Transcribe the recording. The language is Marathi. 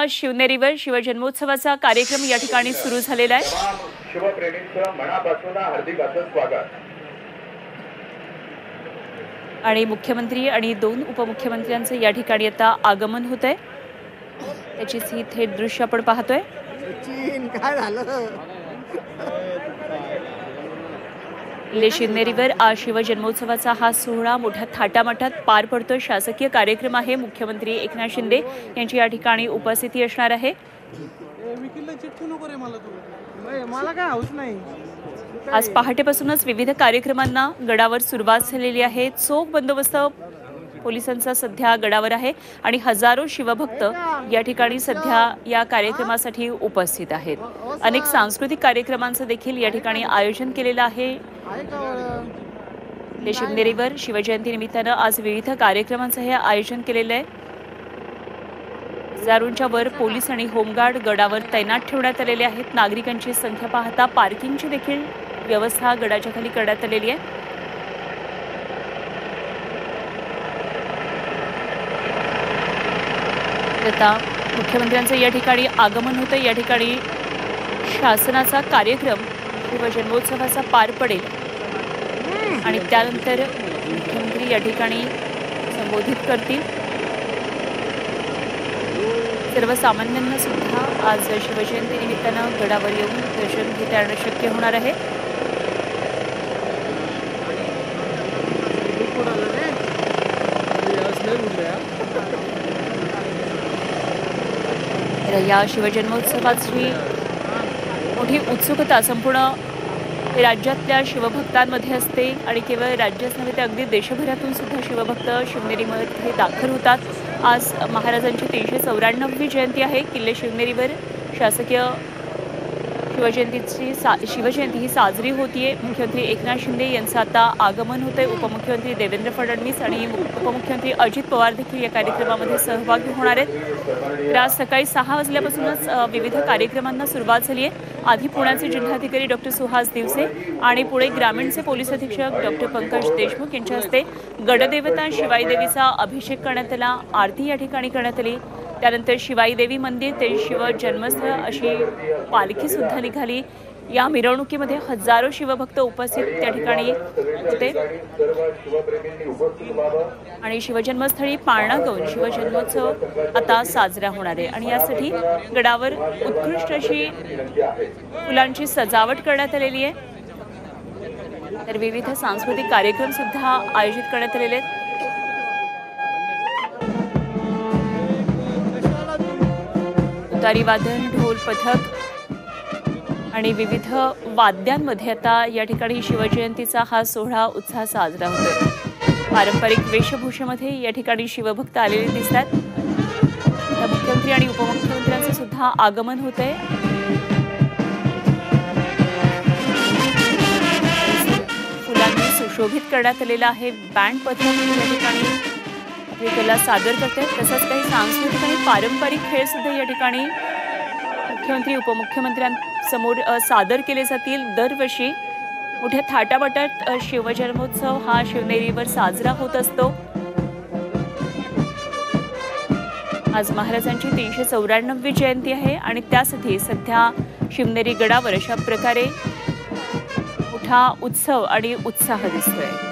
शिवनेरीवर शिवजन्मोत्सवाचा कार्यक्रम या ठिकाणी सुरू झालेला आहे। शिवप्रेमींचं मनापासून हार्दिक असं स्वागत। आणि मुख्यमंत्री आणि 2 उपमुख्यमंत्र्यांचं या ठिकाणी आता आगमन होत आहे। त्याचीच ही थेट दृश्य आपण पाहतोय। काय झालं? शिवनेरीवर आज शिवजन्मोत्सवाचा हा सोहळा मोठ्या थाटामाटात पार पडतोय। शासकीय कार्यक्रम आहे। मुख्यमंत्री एकनाथ शिंदे यांची या ठिकाणी उपस्थिती असणार आहे। मला काय हौस नाही। आज पहाटेपासूनच विविध कार्यक्रमांना गडावर सुरुवात झालेली आहे। चोख बंदोबस्त पोलिसांचा सध्या गडावर आहे आणि हजारो शिवभक्त या ठिकाणी सध्या या कार्यक्रमासाठी उपस्थित आहेत। अनेक सांस्कृतिक कार्यक्रमांचं देखील या ठिकाणी आयोजन केलेलं आहे। शिवनेरीवर शिवजयंती निमित्तानं आज विविध कार्यक्रमांचं हे आयोजन केलेलं आहे। हजारोंच्या वर पोलीस आणि होमगार्ड गडावर तैनात ठेवण्यात आलेले आहेत। नागरिकांची संख्या पाहता पार्किंगची देखील व्यवस्था गडाच्या खाली करण्यात आलेली आहे। आता मुख्यमंत्र्यांचं या ठिकाणी आगमन होतं। या ठिकाणी शासनाचा कार्यक्रम शिवजन्मोत्सवाचा पार पडेल आणि त्यानंतर मुख्यमंत्री या ठिकाणी संबोधित करतील। सर्वसामान्यांना सुद्धा आज शिवजयंती निमित्तानं गडावर येऊन दर्शन घेता येणं शक्य होणार आहे। या शिवजन्मोत्सवाची मोठी उत्सुकता संपूर्ण राज्यातल्या शिवभक्तांमध्ये असते आणि केवळ राज्याच नव्हे तर अगदी देशभरातून सुद्धा शिवभक्त शिवनेरीमध्ये दाखल होतात। आज महाराजांची 394वी जयंती आहे। किल्ले शिवनेरीवर शासकीय शिवजयंती ही साजरी होतीये। मुख्यमंत्री एकनाथ शिंदे यांचं आता आगमन होतंय। उपमुख्यमंत्री देवेंद्र फडणवीस आणि उपमुख्यमंत्री अजित पवार देखील या कार्यक्रमामध्ये सहभागी होणार आहेत। आज सकाळी 6 वाजल्यापासूनच विविध कार्यक्रमांना सुरुवात झाली आहे। आधी पुण्याचे जिल्हाधिकारी डॉक्टर सुहास दिवसे आणि पुणे ग्रामीणचे पोलीस अधीक्षक डॉक्टर पंकज देशमुख यांच्या हस्ते गडदेवता शिवाई देवीचा अभिषेक करण्यात आला। आरती या ठिकाणी करण्यात आली। त्यानंतर शिवाई देवी मंदिर ते शिव जन्मस्थळ अशी पालखी सुद्धा निघाली। या मिरवणुकीमध्ये हजारो शिवभक्त उपस्थित त्या ठिकाणी होते आणि शिवजन्मस्थळी पाळणा गाऊन शिवजन्मोत्सव आता साजरा होणार आहे आणि यासाठी गडावर उत्कृष्ट अशी फुलांची सजावट करण्यात आलेली आहे। तर विविध सांस्कृतिक कार्यक्रम सुद्धा आयोजित करण्यात आलेले आहेत। तुतारी वादन, ढोल पथक आणि विविध वाद्यांमध्ये आता या ठिकाणी शिवजयंतीचा हा सोहळा उत्साह साजरा होतोय। पारंपरिक वेशभूषेमध्ये या ठिकाणी शिवभक्त आलेले दिसतात। मुख्यमंत्री आणि उपमुख्यमंत्र्यांचं सुद्धा आगमन होतंय। फुलांनी सुशोभित करण्यात आलेला आहे। बँड पथक या ठिकाणी आपली कला सादर करतात। तसंच काही सांस्कृतिक आणि पारंपरिक खेळ सुद्धा या ठिकाणी मुख्यमंत्री उपमुख्यमंत्र्यांसमोर सादर केले जातील। दरवर्षी मोठ्या थाटामाटात शिवजन्मोत्सव हा शिवनेरीवर साजरा होत असतो। आज महाराजांची 394वी जयंती आहे आणि त्यासाठी सध्या शिवनेरी गडावर अशा प्रकारे मोठा उत्सव आणि उत्साह दिसतोय।